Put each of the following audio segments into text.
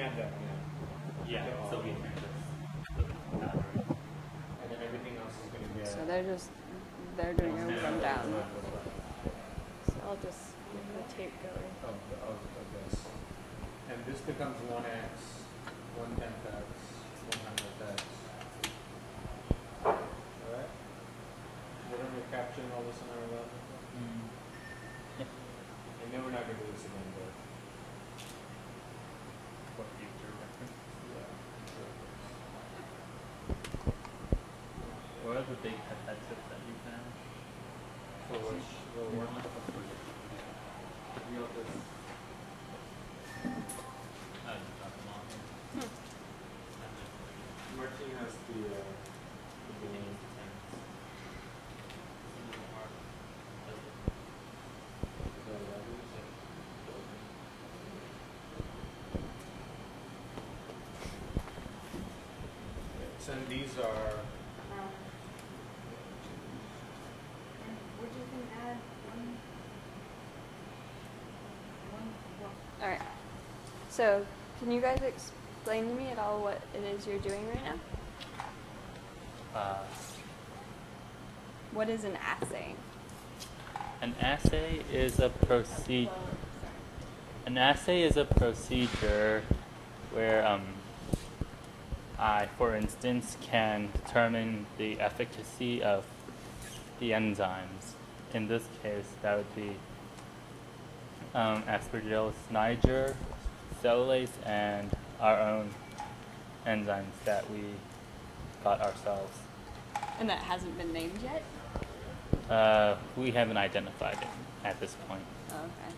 add that, yeah. So we can just and then everything else is going to get. So they're doing a rundown. So I'll just get the tape going. Of this. And this becomes 1x, 1/10x, 100x. Alright? Then we're capturing all this in our lab. And then we're not going to do this again, but. for future reference. Yeah. What are the big pipette tips that you found? For which the one? Martin has the beginning. So these are. Would you can add one All right. So can you guys explain to me at all what it is you're doing right now? What is an assay? An assay is a procedure where I, for instance, can determine the efficacy of the enzymes. In this case, that would be Aspergillus niger, cellulase, and our own enzymes that we got ourselves. And that hasn't been named yet? We haven't identified it at this point. Oh, okay.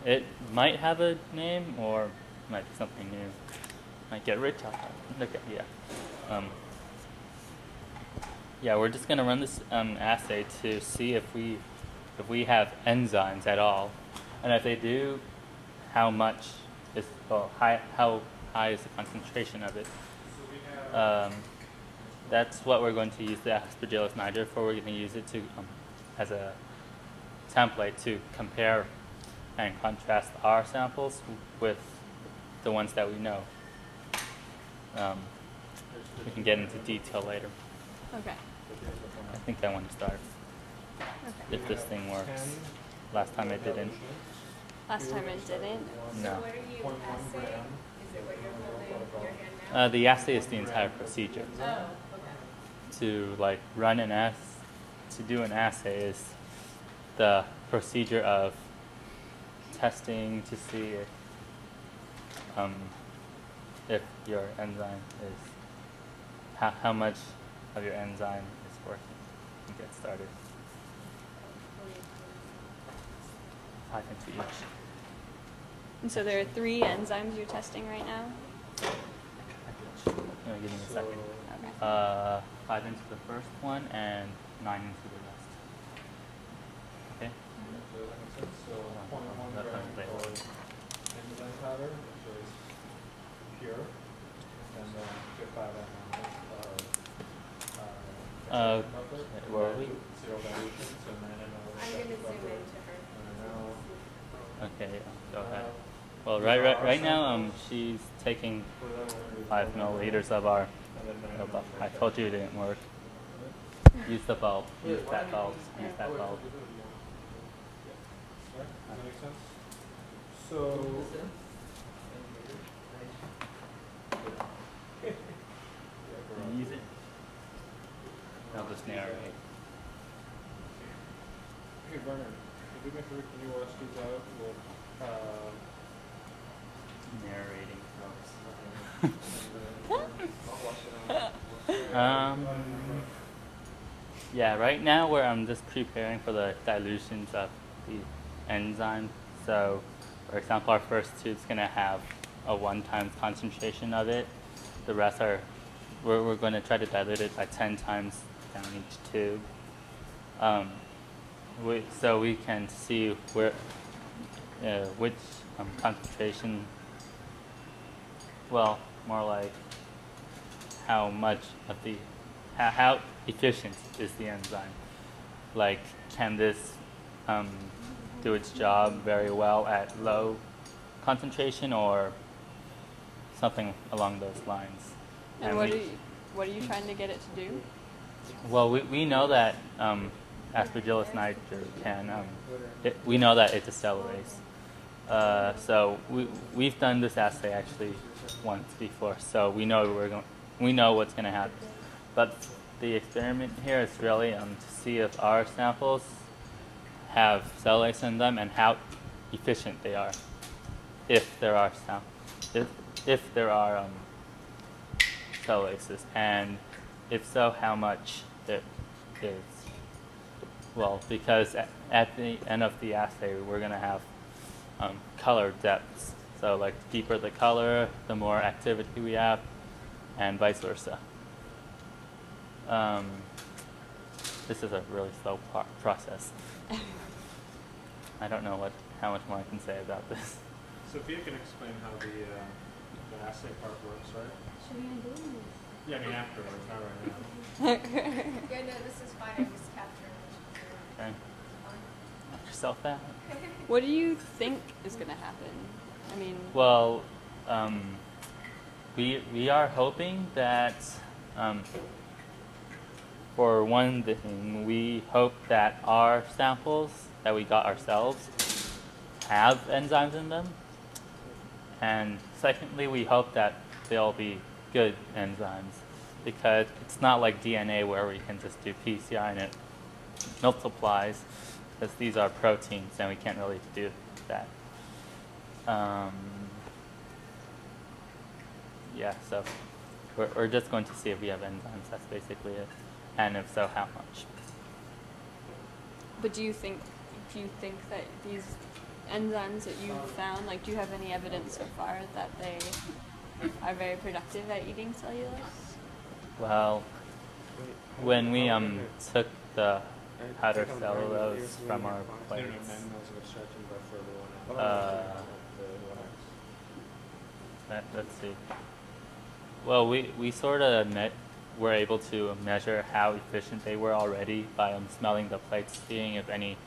It might have a name or might be something new. Might get rich off it. Look at yeah, we're just gonna run this assay to see if we have enzymes at all, and if they do, how much is how high is the concentration of it. That's what we're going to use the Aspergillus niger for. We're going to use it to as a template to compare and contrast our samples with the ones that we know. We can get into detail later. Okay. I think I want to start. Okay. If this thing works. Last time it didn't. Last time it didn't? No. What are you assaying? Is it what you're holding your hand now? The assay is the entire procedure. Oh, okay. To do an assay is the procedure of testing to see if your enzyme is how much of your enzyme is working. You get started. 5 into each. And so there are 3 enzymes you're testing right now? Give me a second. Okay. 5 into the first one and 9 into the rest. Okay? So that makes sense. So 0.1 That's gram label. of enzyme powder, which is pure, and then 5 ml of where are we? zero dilution, so 9 ml. I'm going to zoom into her. Okay, go ahead. Well, right now, she's taking 5 milliliters of our. I told you it didn't work. Use the bulb. Use that bulb. Use that bulb. Does that make sense? So. Use it. I'll just narrate. Hey, Bernard, do me a favor, can you watch these out with Narrating. Yeah, right now I'm just preparing for the dilutions of the enzyme. So, for example, our first tube's going to have a 1x concentration of it. The rest are, we're going to try to dilute it by 10 times down each tube. So we can see where, which concentration, well, more like how much of the, how efficient is the enzyme? Like, can this do its job very well at low concentration, or something along those lines. And what are you trying to get it to do? Well, we know that Aspergillus niger can, we know that it decelerates. So we've done this assay actually once before, so we know what's going to happen. But the experiment here is really to see if our samples have cellulase in them and how efficient they are, if there are cellulases, and if so, how much there is. Well, because at the end of the assay, we're going to have color depths. So like the deeper the color, the more activity we have, and vice versa. This is a really slow process. I don't know how much more I can say about this. Sophia can explain how the assay part works, right? Should we do this? Yeah, I mean afterwards, not right now. Yeah, no, this is fine. I'm just capturing. Okay. Knock yourself out. What do you think is going to happen? I mean, Well, we are hoping that, for one thing, we hope that our samples that we got ourselves have enzymes in them. And secondly, we hope that they'll be good enzymes, because it's not like DNA where we can just do PCR and it multiplies, because these are proteins and we can't really do that. Yeah, so we're just going to see if we have enzymes. That's basically it, and if so, how much. but do you think that these enzymes that you've found, like, do you have any evidence so far that they are very productive at eating cellulose? Well, when we took the powder cellulose from our plates, let's see. Well, we sort of were able to measure how efficient they were already by smelling the plates, seeing if any.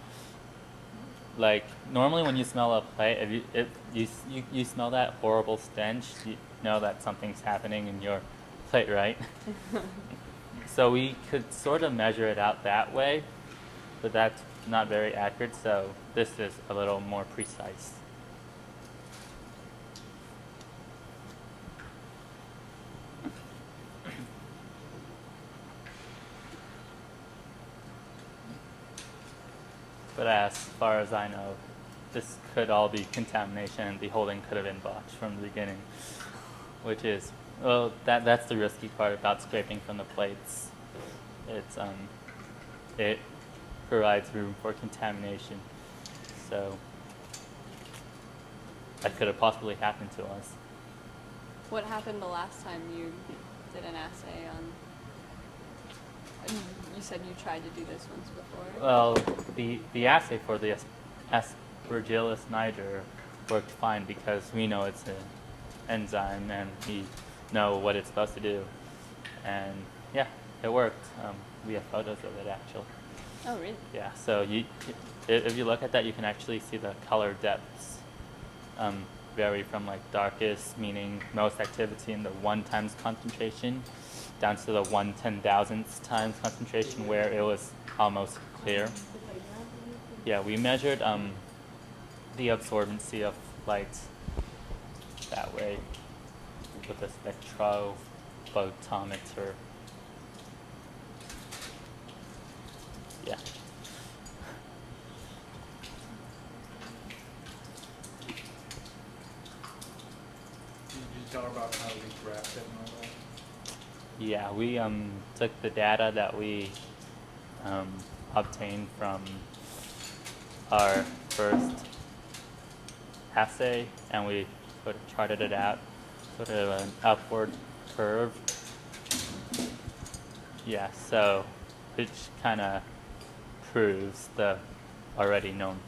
Like normally, when you smell a plate, if you smell that horrible stench, you know that something's happening in your plate, right? So we could sort of measure it out that way, but that's not very accurate. So this is a little more precise. But as far as I know, this could all be contamination, and the holding could have been botched from the beginning, which is, well, that's the risky part about scraping from the plates. It's it provides room for contamination, so that could have possibly happened to us. What happened the last time you did an assay on? You said you tried to do this once before. Well, the assay for the Aspergillus niger worked fine because we know it's an enzyme and we know what it's supposed to do, and yeah, it worked. We have photos of it actually. Oh, really? Yeah. So if you look at that, you can actually see the color depths vary from like darkest, meaning most activity in the 1 times concentration, down to the 1/10,000th times concentration where it was almost clear. Yeah, we measured the absorbency of light that way with a spectrophotometer. Yeah. Did you tell her about how we graphed it and all that? Yeah, we took the data that we obtained from our first assay, and we charted it out, sort of an upward curve. Yeah, so which kind of proves the already known